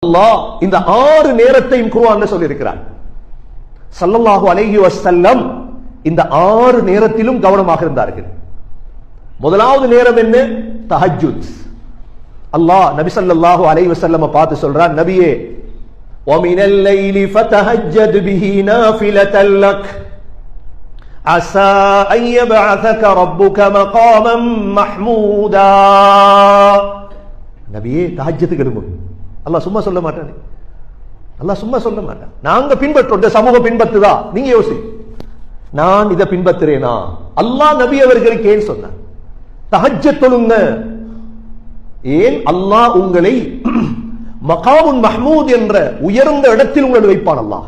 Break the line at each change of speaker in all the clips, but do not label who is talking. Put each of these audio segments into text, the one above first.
அல்லாஹ் இந்த 6 நேரத்தையும் குர்ஆன்ல சொல்லி இருக்கிறார். ஸல்லல்லாஹு அலைஹி வஸல்லம் இந்த 6 நேரத்திலும் கவனமாக இருந்தார்கள். முதலாவது நேரம் என்ன? தஹஜ்ஜுத். அல்லாஹ் நபி ஸல்லல்லாஹு அலைஹி வஸல்லம் பார்த்து சொல்றான், நபியே وَمِنَ اللَّيْلِ فَتَهَجَّدْ بِهِ نَافِلَةً لَكَ عَسَى أَن يَبْعَثَكَ رَبُّكَ مَقَامًا مَحْمُودًا. நபியே தஹஜ்ஜுதுக்கு எழும்பு. அல்லாஹ் சும்மா சொல்ல மாட்டானே, அல்லாஹ் சும்மா சொல்ல மாட்டான். நாங்க பின்பற்றோம், இந்த சமூகம் பின்பற்றுதா? நீங்க யோசி, நான் இதை பின்பற்றுறேனா? அல்லாஹ் நபி அவர்களுக்கு ஏன் சொன்னார் தஹஜ்ஜத் தொழுங்க? ஏன்? அல்லாஹ் உங்களை மகாமுன் மஹ்மூத் என்ற உயர்ந்த இடத்தில் உங்களை வைப்பான் அல்லாஹ்.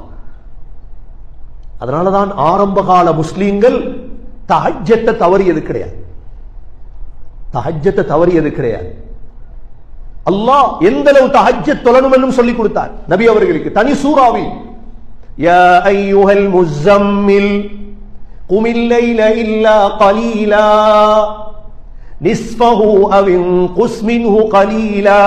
அதனாலதான் ஆரம்பகால முஸ்லீம்கள் தஹஜ்ஜத்தை தவறியது கிடையாது, தஹஜ்ஜத்தை தவறியது கிடையாது. அல்லாஹ் எந்த அளவு தஹஜ்ஜத் தொழணும் என்றும் சொல்லிக் கொடுத்தார் நபி அவர்களுக்கு தனி சூராவில். யா அய்யுஹல் முஸம்மில் குமில் லைல இல்லா கலீலா நிஸ்ஃபஹு அவ் இன்குஸ் மின்ஹு கலீலா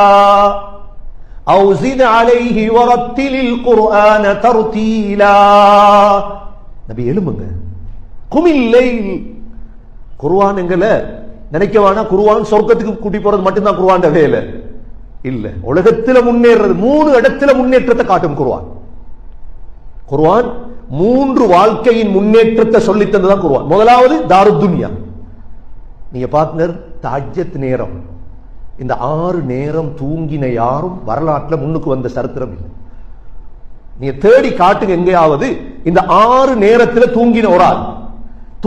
அவ் ஸித் அலைஹி வரத்திலில் குர்ஆன தர்தீலா. நபி எழும்புங்க, குமில் லைல். குர்ஆன் எங்கல நினைக்கவானா குர்ஆன் சொர்க்கத்துக்கு கூட்டி போறது மட்டும்தான் குர்ஆன் வேலை இல்ல. உலகத்துல முன்னேறது 3 இடத்துல முன்னேற்றத்தை காட்டும் குர்ஆன். குர்ஆன் 3 வாழ்க்கையின் முன்னேற்றத்தை சொல்லி தந்ததான் குர்ஆன். முதலாவது தாருத் துன்யா. நீங்க பார்ட்னர் தஹஜ்ஜத் நேரம், இந்த 6 நேரம் தூங்கின யாரும் வரலாற்றுல முன்னுக்கு வந்த சரித்திரம் இல்லை. நீங்க தேடி காட்டுங்க எங்கேயாவது இந்த 6 நேரத்துல தூங்கின ஒரு ஆள்,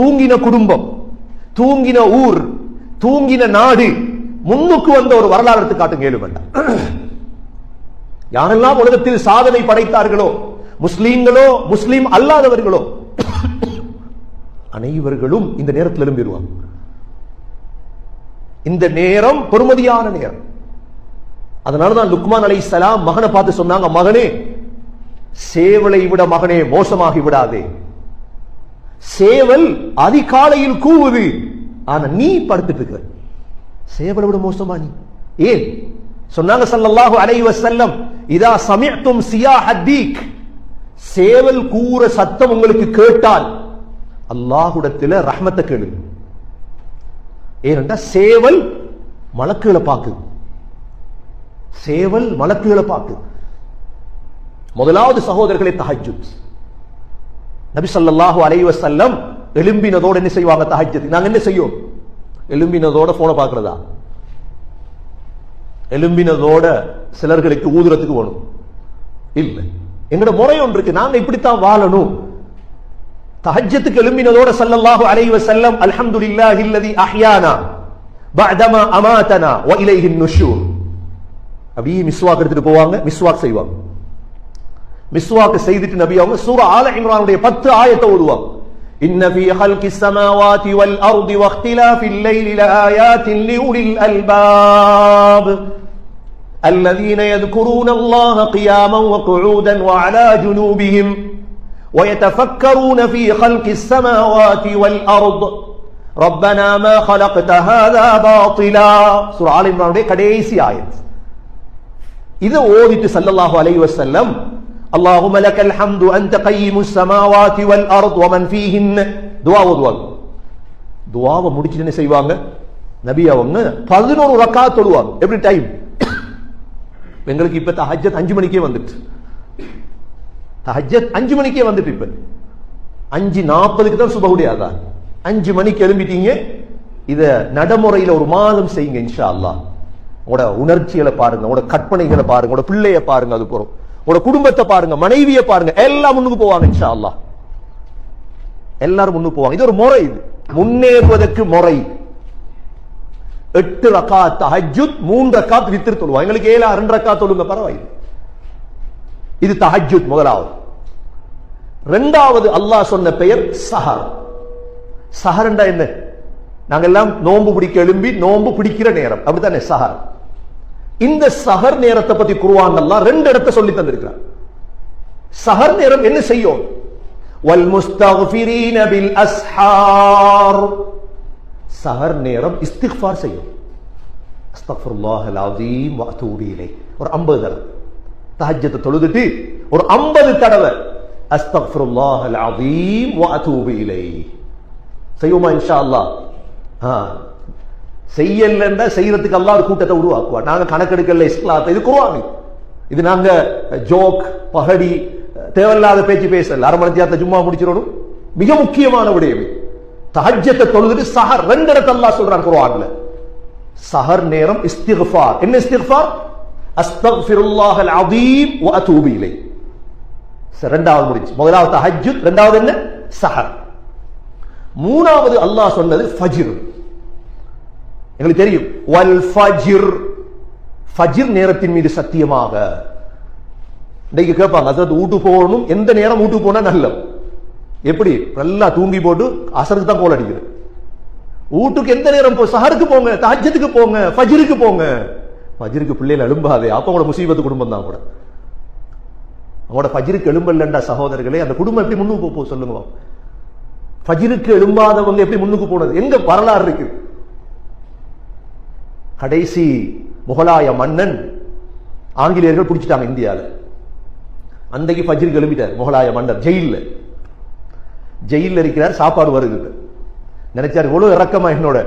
தூங்கின குடும்பம், தூங்கின ஊர், தூங்கின நாடு முன்னுக்கு வந்த ஒரு வரலாறு எடுத்து காட்டுங்க. ஏழு வேண்டாம். யாரெல்லாம் உலகத்தில் சாதனை படைத்தார்களோ, முஸ்லீம்களோ முஸ்லீம் அல்லாதவர்களோ, அனைவர்களும் இந்த நேரத்தில் எழும்பிடுவாங்க. இந்த நேரம் பெருமதியான நேரம். அதனாலதான் லுக்மான் அலைஹிஸ்ஸலாம் மகனை பார்த்து சொன்னாங்க, மகனே சேவலை விட மகனே மோசமாகி விடாதே. சேவல் அதிகாலையில் கூவுது, ஆனா நீ படுத்துட்டு இருக்க. சேவலை விட மோசமா நீ? ஏன் சொன்னாங்க ஸல்லல்லாஹு அலைஹி வஸல்லம், இதா சமிஅதும் சியாஹத் தீக், சேவல் கூற சத்தம் உங்களுக்கு கேட்டால் அல்லாஹ்விடத்தில ரஹ்மத்தை கேளுங்க. ஏனென்றா சேவல் மலக்குகளை பார்க்குது, சேவல் மலக்குகளை பார்க்குது. முதலாவது சகோதரர்களை தஹஜ்ஜுத். நபி ஸல்லல்லாஹு அலைஹி வஸல்லம் எழும்பினதோடு என்ன செய்வாங்க? தஹஜ்ஜுத். நாங்க என்ன செய்யோம்? எலும்பினதோட போன பார்க்கிறதா? எலும்பினதோட சிலர்களுக்கு ஊதுறதுக்கு வேணும் இல்ல. எங்கட முறை ஒன்று இருக்கு, நாங்க இப்படித்தான் வாழணும். தஹஜ்ஜத்துக்கு எலும்பினதோட ஸல்லல்லாஹு அலைஹி வஸல்லம் அல்ஹம்துலில்லாஹி அல்லதி அஹ்யானா பஅதமா அமாதனா வ இலைஹின் நுஷூர். அப்படியே மிஸ்வாக் எடுத்துட்டு போவாங்க, மிஸ்வாக் செய்வாங்க. மிஸ்வாக் செய்துட்டு நபி அவங்க சூரா ஆல இம்ரானுடைய 10 ஆயத்தை ஓதுவாங்க. إن في خلق السماوات والأرض واختلاف الليل لآيات لأولي الألباب الذين يذكرون الله قياما وقعودا وعلى جنوبهم ويتفكرون في خلق السماوات والأرض ربنا ما خلقت هذا باطلا. سورة آل عمران கடைசி ஆயத். இதை ஓதிட்டு ஸல்லல்லாஹு அலைஹி வஸல்லம் اللهم لك الحمد أنت قيم السماوات والأرض ومن فيهن துஆ ஓதுவாங்க. துஆவை முடிச்சிட்டு என்ன செய்வாங்க? நபி அவங்க 11 ரக்காத் தொழுவாங்க. Every time. எங்களுக்கு இப்ப தஹஜ்ஜத் 5 மணிக்கே வந்துட்டு, தஹஜ்ஜத் 5 மணிக்கே வந்துட்டு. இப்ப 5:40க்கு தான் சுபஹுடைய அதான். 5 மணிக்கு எழும்பிட்டீங்க. இத நடைமுறையில ஒரு மாதம் செய்யுங்க இன்ஷா அல்லாஹ். உங்களோட உணர்ச்சிகளை பாருங்க, உங்களோட கற்பனைகளை பாருங்க, உங்களோட பிள்ளைய பாருங்க, அது போறோம் உங்களோட குடும்பத்தை பாருங்க, மனைவியை பாருங்க, எல்லாம் முன்னுக்கு போவாங்க இன்ஷா அல்லாஹ். எல்லாரும் முன்னுக்கு போவாங்க. இது ஒரு முறை, இது முன்னேறுவதற்கு முறை. 8 ரக்காத் தஹஜ்ஜுத், 3 ரக்காத் வித்ர் தொழுவாங்க. எங்களுக்கு 7 2 ரக்காத் தொழுங்க, பரவாயில்லை. இது தஹஜ்ஜுத் முதலாவது. இரண்டாவது அல்லாஹ் சொன்ன பெயர் சஹர். சஹர் என்றா என்ன? நாங்க எல்லாம் நோன்பு பிடிக்க எழும்பி நோன்பு பிடிக்கிற நேரம், அப்படித்தானே சஹர். இந்த சஹர் நேரத்தை பத்தி குர்ஆன் அல்லாஹ் 2 இடத்தை சொல்லி தந்திருக்கிறார். சஹர் நேரம் என்ன செய்யும்? வல் முஸ்தக்ஃபிரீன பில் அஸ்ஹார். சஹர் நேரம் இஸ்திக்ஃபார் செய்யும். அஸ்தக்ஃபிருல்லாஹல் அஸீம் வ அத்தூபு இலைஹ் ஒரு 50 தடவை. தஹஜ்ஜத் தொழுதுட்டு ஒரு 50 தடவை அஸ்தக்ஃபிருல்லாஹல் அஸீம் வ அதூபு இலைஹி செய்யுமா இன்ஷா அல்லாஹ். செய்யலன்னா செய்யறதுக்கு அல்லாஹ் ஒரு கூட்டத்தை உருவாக்குவார். நாங்க கணக்கெடுக்கல இஸ்லாத்தை, இது குர்ஆன், இது நாங்க ஜோக் பகடி தேவையில்லாத பேச்சு பேசல. அரை மணி நேரத்தை ஜும்மா முடிச்சிடணும். மிக முக்கியமான விடயம் தஹஜ்ஜத்தை தொழுதுட்டு சஹர் 2 இடத்துல அல்லாஹ் சொல்றான் குர்ஆன்ல. சஹர் நேரம் இஸ்திக்ஃபார். என்ன இஸ்திக்ஃபார்? அஸ்தக்ஃபிருல்லாஹல் அஸீம் வ அதூபு இலைஹி. இரண்டாவது முடிச்சு. முதலாவது தஹஜ்ஜுத், இரண்டாவது என்ன? சஹர். மூணாவது அல்லாஹ் சொன்னது ஃபஜ்ர். எங்களுக்கு தெரியும் வல் ஃபஜ்ர், ஃபஜ்ர் நேரத்தின் மீது சத்தியமாக. இன்னைக்கு கேட்பாங்க அதாவது வீட்டு போகணும், எந்த நேரம் வீட்டு போனா நல்லம்? எப்படி? நல்லா தூங்கி போட்டு அசருக்கு தான் கோல் அடிக்குது. வீட்டுக்கு எந்த நேரம் சஹருக்கு போங்க, தஹஜ்ஜுக்கு போங்க, ஃபஜ்ருக்கு போங்க. ஃபஜ்ருக்கு பிள்ளைகள் எழும்பாதே, அப்ப கூட முசீபத்து குடும்பம் தான் கூட. அவங்களோட ஃபஜ்ருக்கு எழும்பல்லண்டா சகோதரர்களே, அந்த குடும்பம் எப்படி முன்னுக்கு போ சொல்லுங்க. ஃபஜ்ருக்கு எழும்பாதவங்க எப்படி முன்னுக்கு போனது? எங்க வரலாறு இருக்கு? கடைசி முகலாய மன்னன் ஆங்கிலேயர்கள் பிடிச்சிட்டாங்க இந்தியாவில். அன்றைக்கு ஃபஜ்ருக்கு எழுப்பிட்டார் முகலாய மன்னர். ஜெயிலில் இருக்கிறார். சாப்பாடு வருது. நினைச்சார் இவ்வளவு இறக்கமா என்னோட,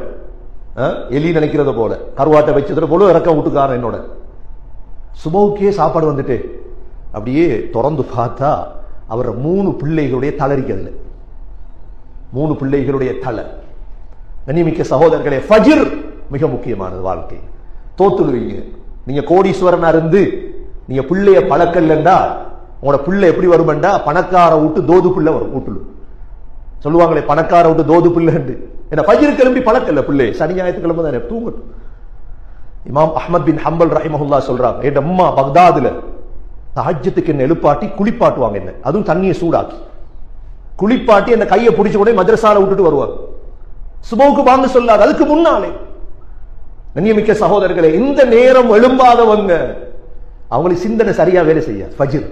எலி நினைக்கிறத போல கருவாட்டை வச்சதோட இவ்வளவு இறக்கம் விட்டுக்காரன் என்னோட. சுபவுக்கே சாப்பாடு வந்துட்டு அப்படியே திறந்து பார்த்தா அவர் 3 பிள்ளைகளுடைய தளரிக்கல. 3 பிள்ளைகளுடைய தலை. கண்ணியமிக்க சகோதரர்களே, ஃபஜ்ர் மிக முக்கியமானது. வாழ்க்கை தோத்துடுவீங்க. நீங்க கோடீஸ்வரனா இருந்து நீங்க பிள்ளைய பழக்கல்லண்டா உங்களோட பிள்ளை எப்படி வருமெண்டா பணக்கார விட்டு தோது பிள்ளை வரும். வீட்டுல சொல்லுவாங்களே பணக்கார விட்டு தோது பிள்ளை. என்ன ஃபஜ்ர் கிளம்பி பழக்கல்ல பிள்ளை, சனி ஞாயிற்றுக்கிழமை தானே தூங்கட்டும். இமாம் அஹ்மத் பின் ஹம்பல் ரஹிமஹுல்லாஹ் சொல்றாங்க, என் அம்மா பக்தாதுல தஹஜ்ஜுக்கு என்ன எழுப்பாட்டி குளிப்பாட்டுவாங்க. என்ன அதுவும் தண்ணியை சூடாக்கி குளிப்பாட்டி அந்த கையை பிடிச்ச கூட மதரசால விட்டுட்டு வருவாங்க. சுபவுக்கு வாங்க சொல்லாது, அதுக்கு முன்னாலே. கண்ணியமிக்க சகோதரர்களே, இந்த நேரம் எழும்பாதவங்க அவங்களுக்கு சிந்தனை சரியா வேலை செய்ய. ஃபஜ்ர்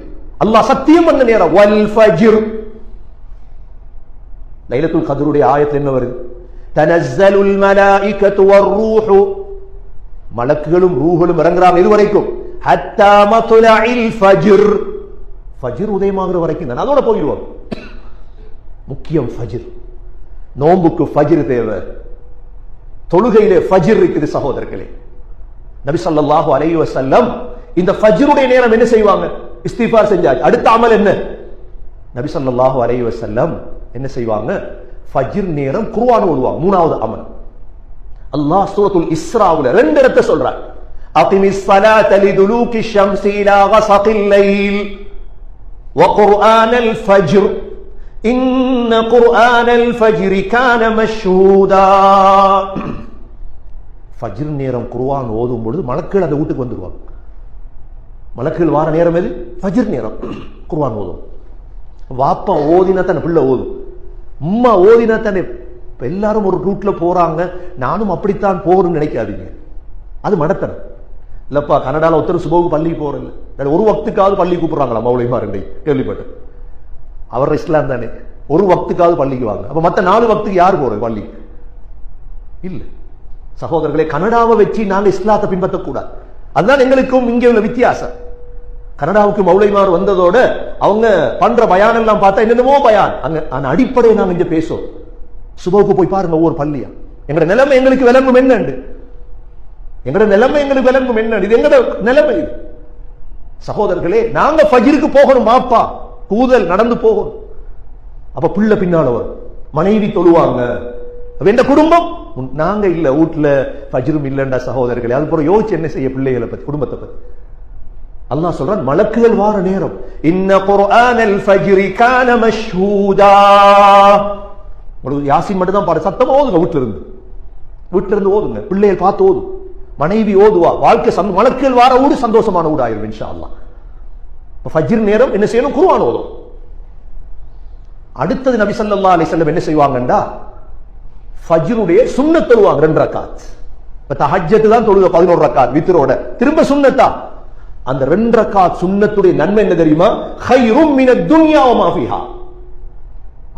அல்லாஹ் சத்தியம் பண்ண நேரம். வல் ஃபஜ்ர். லைலத்துல் கத்ருடைய ஆயத்து என்ன வருது? தனஸ்ஸலுல் மலாயிகத்து வர்ரூஹு, மலக்குகளும் ரூஹுகளும் இறங்குறாங்க. இது வரைக்கும் ஹத்தா மத்லஇல் ஃபஜ்ர், ஃபஜ்ர் உதயமாகிற வரைக்கும் தான். அதோட போயிடுவாங்க. முக்கியம் ஃபஜ்ர். நோம்புக்கு ஃபஜ்ர் தேவை. தொழுகையிலே ஃபஜ்ர் இருக்குது சகோதரர்களே. நபி ஸல்லல்லாஹு அலைஹி வஸல்லம் இந்த ஃபஜ்ருடைய நேரம் என்ன செய்வாங்க? இஸ்திக்ஃபார் செஞ்சாச்சு. அடுத்த அமல் என்ன? நபி ஸல்லல்லாஹு அலைஹி வஸல்லம் என்ன செய்வாங்க? ஃபஜ்ர் நேரம் குர்ஆன் ஓதுவாங்க. மூணாவது அமல். அல்லாஹ் சூரத்துல் இஸ்ராவுல 2 இடத்தை சொல்றார். அகிமிஸ் ஸலாத லிதுலூகி ஷம்ஸி இலா கஸகில் லைல் வ குர்ஆனல் ஃபஜ்ர் இன்ன குர்ஆனல் ஃபஜ்ரி கான மஷ்ஹூதா. ஃபஜ்ர் நேரம் குர்ஆன் ஓதும் பொழுது மலக்குகள் அந்த வீட்டுக்கு வந்துருவாங்க. மலக்குகள் வார நேரம் எது? ஃபஜ்ர் நேரம். குர்ஆன் ஓதும். வாப்பா ஓதினா தானே பிள்ளை ஓதும். உம்மா ஓதினா தானே. எல்லாரும் ஒரு ரூட்ல போறாங்க, நானும் அப்படித்தான் போகணும்னு நினைக்காதீங்க. அது மடத்தனம் இல்லப்பா. கனடால ஒருத்தர் சுபவுக்கு பள்ளிக்கு போறதில்ல. ஒரு வக்துக்காவது பள்ளி கூப்பிடுறாங்களா மௌலிமா? 2 கேள்விப்பட்டேன். அவர் இஸ்லாம் தானே. ஒரு வக்துக்காவது பள்ளிக்கு வாங்க. அப்ப மத்த 4 வக்துக்கு யார் போறது பள்ளி? இல்ல சகோதரர்களே, கனடாவை வச்சு நாங்க இஸ்லாத்தை பின்பற்றக்கூடாது. அதுதான் எங்களுக்கும் இங்கே உள்ள வித்தியாசம். கனடாவுக்கு மௌலைமார் வந்ததோட அவங்க பண்ற பயான் எல்லாம் பார்த்தா என்னென்னமோ பயான். அங்க அடிப்படையை நாங்க இங்க பேசுவோம். சுபவுக்கு போய் பாருங்க ஒவ்வொரு பள்ளியா. எங்கட நிலைமை எங்களுக்கு விளங்கும் என்னண்டு. எங்கட நிலைமை எங்களுக்கு விளங்கும் என்ன. இது எங்கட நிலைமை. சகோதரர்களே, நாங்க ஃபஜ்ருக்கு போகணும். மாப்பா கூதல் நடந்து போகணும். அப்ப பிள்ளை பின்னால வரும். மனைவி தொழுவாங்க. எந்த குடும்பம்? நாங்க இல்ல வீட்டுல ஃபஜ்ரும் இல்லண்டா சகோதரர்களே. அது போல யோசிச்சு என்ன செய்ய பிள்ளைகளை பத்தி, குடும்பத்தை பத்தி. அல்லாஹ் சொல்றான் மலக்குகள் வார நேரம். இன்ன குர்ஆனல் ஃபஜ்ரி கான மஷ்ஹூதா. உங்களுக்கு யாசின் மட்டும் தான் பாடு. சத்தமா ஓதுங்க. வீட்டுல இருந்து ஓதுங்க. பிள்ளைகள் பார்த்து ஓதும். மனைவி ஓதுவா. வாழ்க்கை மலக்குகள் வார ஊடு சந்தோஷமான ஊடு ஆயிரும் இன்ஷா அல்லாஹ். ஃபஜ்ர் நேரம் என்ன செய்யணும்? குர்ஆன் ஓதும். அடுத்தது நபி ஸல்லல்லாஹு அலைஹி வஸல்லம் என்ன செய்வாங்கண்டா ஃபஜ்ருடைய சுன்னத் தொழுவாங்க 2 ரக்காத். இப்ப தஹஜ்ஜத் தான் தொழுக 11 ரக்காத் வித்ரோட. திரும்ப சுன்னத்தா. அந்த 2 ரக்காத் சுன்னத்துடைய நன்மை என்ன தெரியுமா? கைரும் மினத் துன்யா வ மா ஃபீஹா.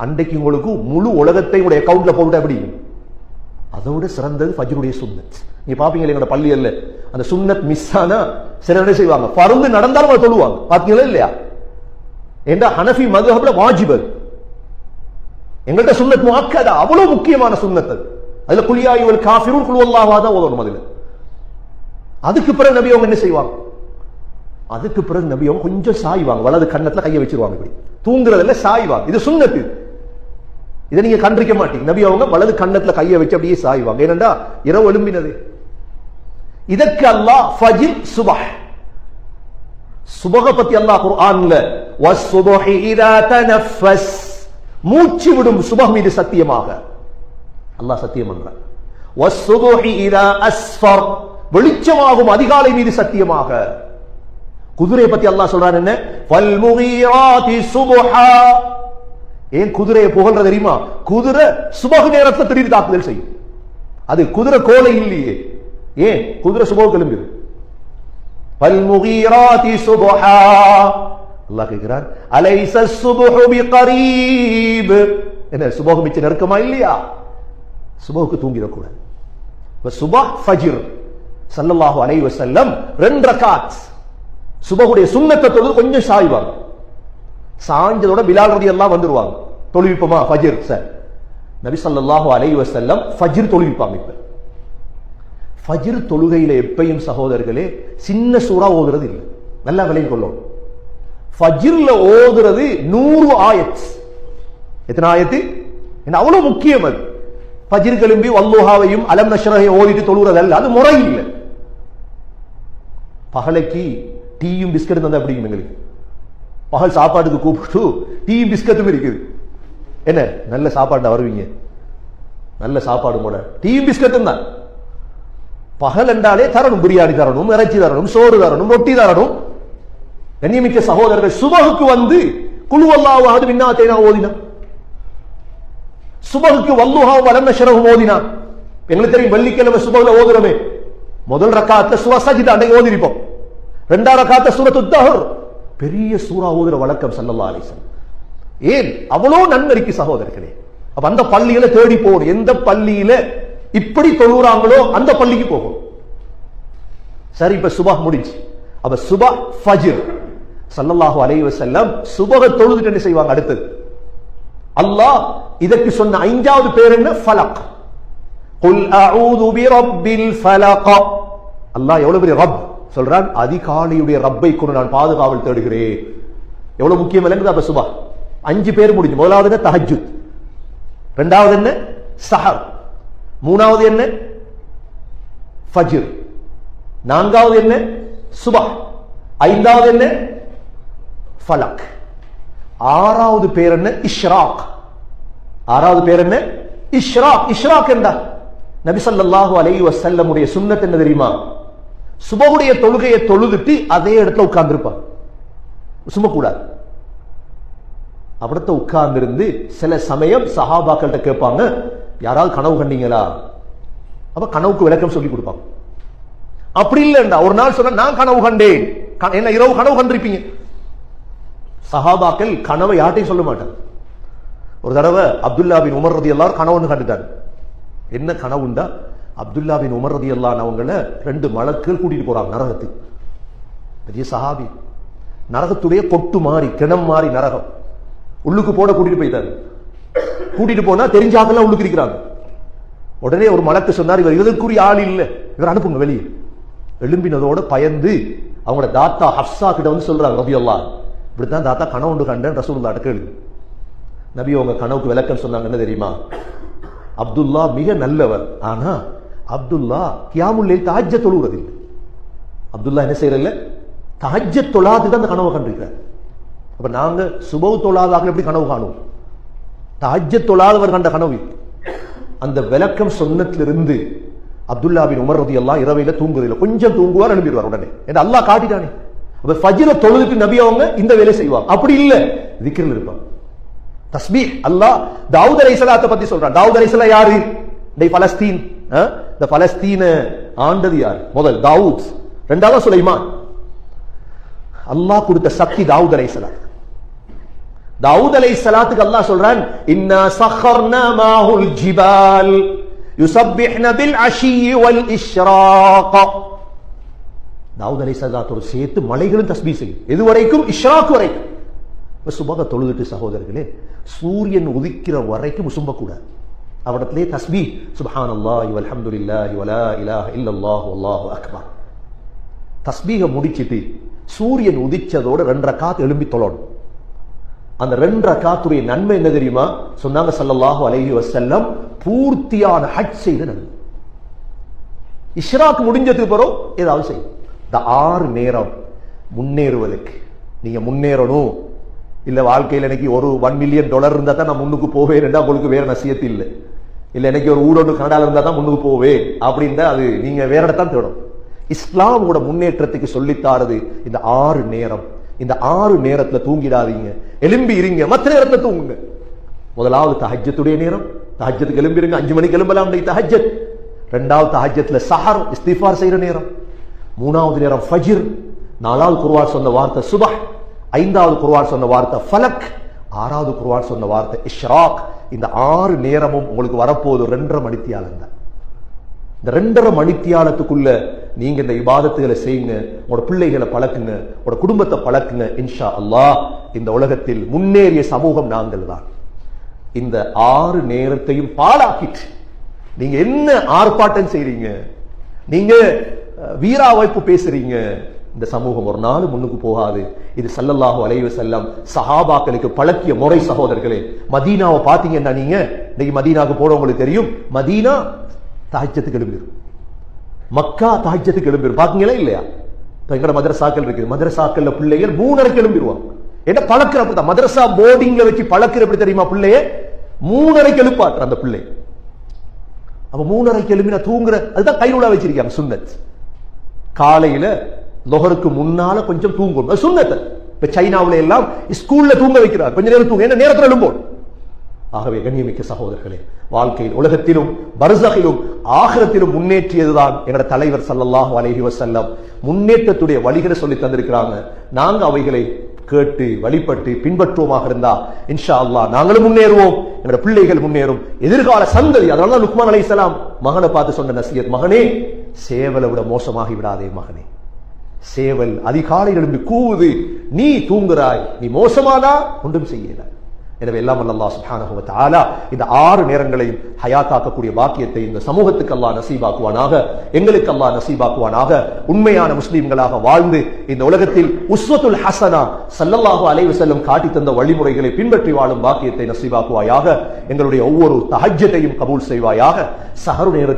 அன்றைக்கு உங்களுக்கு முழு உலகத்தை உடைய அக்கவுண்ட்ல போட்டு அப்படி அதோட சிறந்தது ஃபஜ்ருடைய சுன்னத். நீங்க பாப்பீங்க எங்களோட பள்ளியல்ல அந்த சுன்னத் மிஸ் ஆனா சிலர் என்ன செய்வாங்க, பருந்து நடந்தாலும் அதை தொழுவாங்க. பாத்தீங்களா இல்லையா? என்ற ஹனஃபி மதுஹப்ல வாஜிபல், எங்கள்கிட்ட சுன்னத் முஅக்கதா, அவ்வளவு முக்கியமான சுன்னத். அதுல குல் யா அய்யுஹல் காஃபிரூன் குல் வல்லாஹு அஹத் ஓதணும். அதுல அதுக்கு பிறகு நபி அவங்க என்ன செய்வாங்க, அதுக்கு பிறகு நபி அவங்க கொஞ்சம் சாய்வாங்க, வலது கன்னத்துல கையை வச்சிருவாங்க. இப்படி தூங்குறதுல சாய்வாங்க. இது சுன்னத்து, இதை நீங்க கண்டிருக்க மாட்டீங்க. நபி அவங்க வலது கன்னத்துல கையை வச்சு அப்படியே சாய்வாங்க. ஏனென்றா இரவு எழும்பினது. இதற்கு அல்லாஹ் ஃபஜ்ர் சுபஹ், சுபஹ பத்தி அல்லாஹ் குர்ஆன்ல வஸ்ஸுபஹி இதா தனஃபஸ், மூச்சு விடும் சுபஹ் மீது சத்தியமாக அல்லாஹ் சத்தியம் பண்றான். வஸ்ஸுபஹி இதா அஸ்ஃபர், வெளிச்சமாகும் அதிகாலை மீது சத்தியமாக. குதிரை பத்தி அல்லாஹ் சொல்றான் என்ன, ஃபல் முகீராத்தி சுபஹா. ஏன் குதிரையை புகழ்ற தெரியுமா? குதிரை சுபஹ் நேரத்துல திடீர் தாக்குதல் செய்யும். அது குதிரை கோலை இல்லையே. ஏன் குதிரை சுபஹ் கிளம்பிது. ஃபல் முகீராத்தி சுபஹா. அல்லாஹ் கேக்குறான் அலைஸ சுபஹு பிகரீப், என்ன சுபஹ் மிச்ச நெருக்கமா இல்லையா? சுபஹ்க்கு தூங்கிடக்கூடாது. சுபஹ் ஃபஜ்ர் ஸல்லல்லாஹு அலைஹி வஸல்லம் 2 ரக்காத் சுபஹுடைய சுன்னத்தை தொழுது கொஞ்சம் சாய்வாங்க. சாஞ்சதோட பிலால் ரலியல்லாஹு வந்துருவாங்க. தொழுவிப்போமா ஃபஜ்ர் சார்? நபி ஸல்லல்லாஹு அலைஹி வஸல்லம் ஃபஜ்ர் தொழுவிப்பாங்க. இப்ப ஃபஜ்ர் தொழுகையில எப்பயும் சகோதரர்களே சின்ன சூரா ஓதுறது இல்லை. நல்லா விலையும் கொள்ளணும். ஃபஜ்ர்ல ஓதுறது 100 ஆயத். எத்தனை ஆயத்து? என்ன அவ்வளவு முக்கியம் அது. ஃபஜ்ர் கிளம்பி வல்லுஹாவையும் அலம் நஷ்ரஹையும் ஓதிட்டு தொழுறது அல்ல, அது முறை இல்லை. பகலைக்கு டீயும் பிஸ்கட் தந்தா பிடிக்கும் எங்களுக்கு. பகல் சாப்பாட்டுக்கு கூப்பிட்டு டீயும் பிஸ்கட்டும் இருக்குது. என்ன நல்ல சாப்பாடு வருவீங்க, நல்ல சாப்பாடு போல டீயும் பிஸ்கட்டும் தான். பகல் என்றாலே தரணும், பிரியாணி தரணும், இறைச்சி தரணும், சோறு தரணும், ரொட்டி தரணும். கண்ணியமிக்க சகோதரர்கள், சுபஹுக்கு வந்து குல் வல்லாஹு அஹத் இன்னா அத்தைனா ஓதினா, சுபஹுக்கு வல்லுஹா வலம் நஷ்ரஹு ஓதினா. எங்களுக்கு தெரியும் வெள்ளிக்கிழமை சுபஹ்ல ஓதுறோமே, முதல் ரக்காத்துல சூரா சஜ்தா அன்னைக்கு ஓதிருப்போம். 2ஆம் ரக்காத்துல சூரத்துத் தஹர், பெரிய சூரா ஓதுற வழக்கம் ஸல்லல்லாஹு அலைஹி வஸல்லம். ஏன் அவ்வளவு நன்மரிக்கு சகோதரர்களே. அப்ப அந்த பள்ளியில தேடி போகணும். எந்த பள்ளியில இப்படி தொழுறாங்களோ அந்த பள்ளிக்கு போகும். சரி, இப்ப சுபஹ் முடிஞ்சு. அப்ப சுபஹ் ஃபஜ்ர் ஸல்லல்லாஹு அலைஹி வஸல்லம் சுபஹ தொழுதுட்டு என்ன செய்வாங்க? அடுத்தது அல்லாஹ் இதற்கு சொன்ன 5வது பேர் என்ன? ஃபலக். குல் அஊது பிரப்பில் ஃபலக். அல்லாஹ் எவ்வளவு பெரிய ரப் சொல்றான். அதிகாலையுடைய ரப்பை கொண்டு நான் பாதுகாவல் தேடுகிறேன். எவ்வளவு முக்கியம் விளங்குது. அப்ப சுபஹ் 5 பேர் முடிஞ்சு. முதலாவது என்ன? தஹஜ்ஜுத். 2வது என்ன? சஹர். 3வது என்ன? ஃபஜ்ர். 4வது என்ன? சுபஹ். 5வது என்ன? ஃபலக். 6வது பேர் என்ன? இஷ்ராக். 6வது பேர் என்ன? இஷ்ராக். இஷ்ராக் என்ன? நபி ஸல்லல்லாஹு அலைஹி வஸல்லம் உடைய சுன்னத் என்ன தெரியுமா? சுபஹுடைய தொழுகையை தொழுதுட்டு அதே இடத்துல உட்கார்ந்திருப்பாங்க, சும்மா கூடாது. அப்படித்த உட்கார்ந்திருந்து சில சமயம் சஹாபாக்கள்கிட்ட கேட்பாங்க, யாராவது கனவு கண்டீங்களா? அப்ப கனவுக்கு விளக்கம் சொல்லி கொடுப்பாங்க. அப்படி இல்லைண்டா ஒரு நாள் சொன்ன நான் கனவு கண்டேன், என்ன இரவு கனவு கண்டிருப்பீங்க. சஹாபாக்கள் கனவை யார்ட்டையும் சொல்ல மாட்டாங்க. ஒரு தடவை அப்துல்லா பின் உமர் ரலியல்லாஹு கனவுன்னு கண்டுட்டாரு. என்ன கனவுண்டா, அப்துல்லா பின் உமர் ரலியல்லாஹு அவங்கள 2 மலக்குகள் கூட்டிட்டு போறாங்க நரகத்துக்கு. பெரிய சஹாபி. நரகத்துடைய பொட்டு மாறி கிணம் மாறி நரகம் உள்ளுக்கு போட கூட்டிட்டு போயிட்டாரு. கூட்டிட்டு போனா தெரிஞ்சாக்கெல்லாம் உள்ளுக்கு இருக்கிறாங்க. உடனே ஒரு மலக்கு சொன்னார், இவர் இதற்குரிய ஆள் இல்லை, இவர் அனுப்புங்க வெளியே. எழும்பினதோட பயந்து அவங்களோட தாத்தா ஹப்சா கிட்ட வந்து சொல்றாங்க, ரலியல்லாஹு இப்படித்தான் தாத்தா கனவு கண்டேன் ரசூலுல்லாஹ்ட்ட கேளு. நபி அவங்க கனவுக்கு விளக்கம் சொன்னாங்க. என்ன தெரியுமா? அப்துல்லா மிக நல்லவர், ஆனா அப்துல்லா கியாமுல் லைல் தஹஜ்ஜத் தொழுகிறது இல்லை. அப்துல்லா என்ன செய்யறதில்ல? தஹஜ்ஜத் தொழாதுதான் அந்த கனவை கண்டிருக்கிறார். அப்ப நாங்க சுபஹ் தொழாதாக எப்படி கனவு காணுவோம்? தஹஜ்ஜத் தொழாதவர் கண்ட கனவு. அந்த விளக்கம் சொன்னதிலிருந்து அப்துல்லா பின் உமர் ரலியல்லாஹு இரவையில தூங்குறதில்லை, கொஞ்சம் தூங்குவார், எழும்பிடுவார் உடனே. ஏன்னா அல்லாஹ் காட்டிட்டானே. அப்ப ஃபஜ்ர தொழுதுட்டு நபி அவங்க இந்த வேலை செய்வாங்க. அப்படி இல்ல, திக்ரில் இருப்பாங்க, தஸ்பீஹ். அல்லாஹ் தாவூத் அலைஹிஸ்ஸலாத்தை பத்தி சொல்றான். தாவூத் அலைஹிஸ்ஸலாம் யாரு? பலஸ்தீன். இந்த பலஸ்தீன ஆண்டது யார்? முதல் தாவூத், 2வது சுலைமான். அல்லாஹ் கொடுத்த சக்தி தாவூத் அலைஹிஸ்ஸலாம். தாவூத் அலைஹிஸ்ஸலாத்துக்கு அல்லாஹ் சொல்றான், இன்னா சഖர்னா மாஹுல் ஜிபால் யுஸப்பிஹ்ன பில் அஷி வல் இஷ்ராக். தாவூத் அலைஹிஸ்ஸலாத்தோடு சேர்த்து மலைகளும் தஸ்பீஹ் செய்யும். எது வரைக்கும்? இஷ்ராக் வரைக்கும். சுபஹ தொழுதுட்டு சகோதரர்களே, சூரியன் உதிக்கிற வரைக்கும் சும்பக்கூடாது. அவடத்திலே தஸ்பீஹ் சுப்ஹானல்லாஹி வல்ஹம்துலில்லாஹி வலா இலாஹ இல்லல்லாஹு வல்லாஹு அக்பர். தஸ்பீஹ முடிச்சிட்டு சூரியன் உதிச்சதோட 2 ரக்காத் எழும்பி தொழணும். அந்த 2 ரக்காத்துடைய நன்மை என்ன தெரியுமா? சொன்னாங்க ஸல்லல்லாஹு அலைஹி வஸல்லம், பூர்த்தியான ஹஜ் செய்த நன்மை. இஷ்ராக் முடிஞ்சதுக்கு பிறகு ஏதாவது செய்யும். இந்த 6 நேரம் முன்னேறுவதற்கு நீங்க முன்னேறணும். இல்ல வாழ்க்கையில் எனக்கு ஒரு $1 மில்லியன் இருந்தா தான் நான் முன்னுக்கு போவேன் என்றா உங்களுக்கு வேற நசியத்து இல்லை. இல்ல எனக்கு ஒரு ஊரோடு கனடால இருந்தா தான் முன்னுக்கு போவேன் அப்படின்னா அது நீங்க வேற இடத்தான் தேடும். இஸ்லாமோட முன்னேற்றத்துக்கு சொல்லித்தாரது இந்த 6 நேரம். இந்த 6 நேரத்துல தூங்கிடாதீங்க, எலும்பி இருங்க. மற்ற நேரத்துல தூங்குங்க. முதலாவது தஹஜ்ஜத்துடைய நேரம், தஹஜ்ஜத்துக்கு எலும்பிருங்க. 5 மணிக்கு எலும்பலாம் தஹஜ்ஜத். 2வது தஹஜ்ஜத்ல சஹர் இஸ்திஃபார் செய்யற நேரம். 3வது நேரம் ஃபஜ்ர். 4வது குர்ஆன் சொன்ன வார்த்தை சுபஹ். 5வது குர்ஆன் சொன்ன வார்த்தை ஃபலக். 6வது குர்ஆன் சொன்ன வார்த்தை இஷ்ராக். இந்த 6 நேரமும் உங்களுக்கு வரப்போது 2.5 மணித்தியாலம் தான். இந்த 2.5 மணித்தியாலத்துக்குள்ள நீங்க இந்த இபாதத்துகளை செய்யுங்க. உங்களோட பிள்ளைகளை பழக்குங்க, உங்களோட குடும்பத்தை பழக்குங்க. இன்ஷா அல்லாஹ் இந்த உலகத்தில் முன்னேறிய சமூகம் நாங்கள் தான். இந்த 6 நேரத்தையும் பாழாக்கிட்டு நீங்க என்ன ஆர்ப்பாட்டம் செய்றீங்க, நீங்க வீரா வாய்ப்பு பேசுறீங்க, இந்த சமூகம் ஒரு நாள் முன்னுக்கு போகாது. இது ஸல்லல்லாஹு அலைஹி வஸல்லம் சஹாபாக்களுக்கு பழக்கிய முறை. சகோதரர்களே, மதீனாவை பாத்தீங்கன்னா நீங்க இன்னைக்கு மதீனாவுக்கு போறவங்களுக்கு தெரியும், மதீனா தஹஜ்ஜத்துக்கு எழும்பிடும், மக்கா தஹஜ்ஜத்துக்கு எழும்பிடும். பாத்தீங்களா இல்லையா? எங்கட மதரசாக்கள் இருக்கு, மதரசாக்கள்ல பிள்ளைகள் 3:30 எழும்பிடுவாங்க. என்ன பழக்கிற அப்படிதான், மதரசா போர்டிங்ல வச்சு பழக்கிற எப்படி தெரியுமா? பிள்ளைய 3:30 எழுப்பாற்ற அந்த பிள்ளை. அப்ப 3:30 எழுப்பினா தூங்குற, அதுதான் கைரூலா வச்சிருக்காங்க சுன்னத். காலையில லொஹருக்கு முன்னால கொஞ்சம் தூங்கணும், அது சுன்னத். இப்ப சைனாவுல எல்லாம் ஸ்கூல்ல தூங்க வைக்கிறார், கொஞ்ச நேரம் தூங்க, என்ன நேரத்தில் எழும்போம். ஆகவே கண்ணியமிக்க சகோதரர்களே, வாழ்க்கையில் உலகத்திலும் பர்ஸகிலும் ஆகிரத்திலும் முன்னேற்றியதுதான் எங்கட தலைவர் ஸல்லல்லாஹு அலைஹி வஸல்லம். முன்னேற்றத்துடைய வழிகளை சொல்லி தந்திருக்கிறாங்க. நாங்க அவைகளை கேட்டு வழிபட்டு பின்பற்றுவோமாக இருந்தா இன்ஷா அல்லாஹ் நாங்களும் முன்னேறுவோம், எங்கட பிள்ளைகள் முன்னேறும், எதிர்கால சந்ததி. அதனால லுக்மான் அலைஹிஸ்ஸலாம் மகனை பார்த்து சொன்ன நசியத், மகனே சேவலை விட மோசமாகி விடாதே மகனே. சேவல் அதிகாலையில் எழும்பி கூவுது, நீ தூங்குறாய், நீ மோசமானா ஒன்றும் செய்யல. எனவே எல்லாம் அல்லாஹ் சுப்ஹானஹு வ தஆலா இந்த 6 நேரங்களையும் ஹயாத்தாக்கக்கூடிய பாக்கியத்தை இந்த சமூகத்துக்கு அல்லாஹ் நசீபாக்குவானாக, எங்களுக்கு அல்லாஹ் நசீபாக்குவானாக. உண்மையான முஸ்லிம்களாக வாழ்ந்து இந்த உலகத்தில் உஸ்வத்துல் ஹஸனா ஸல்லல்லாஹு அலைஹி வஸல்லம் காட்டி தந்த வழிமுறைகளை பின்பற்றி வாழும் பாக்கியத்தை நசீபாக்குவாயாக. எங்களுடைய ஒவ்வொரு தஹஜ்ஜத்தையும் கபூல் செய்வாயாக. சஹர் நேரத்தில்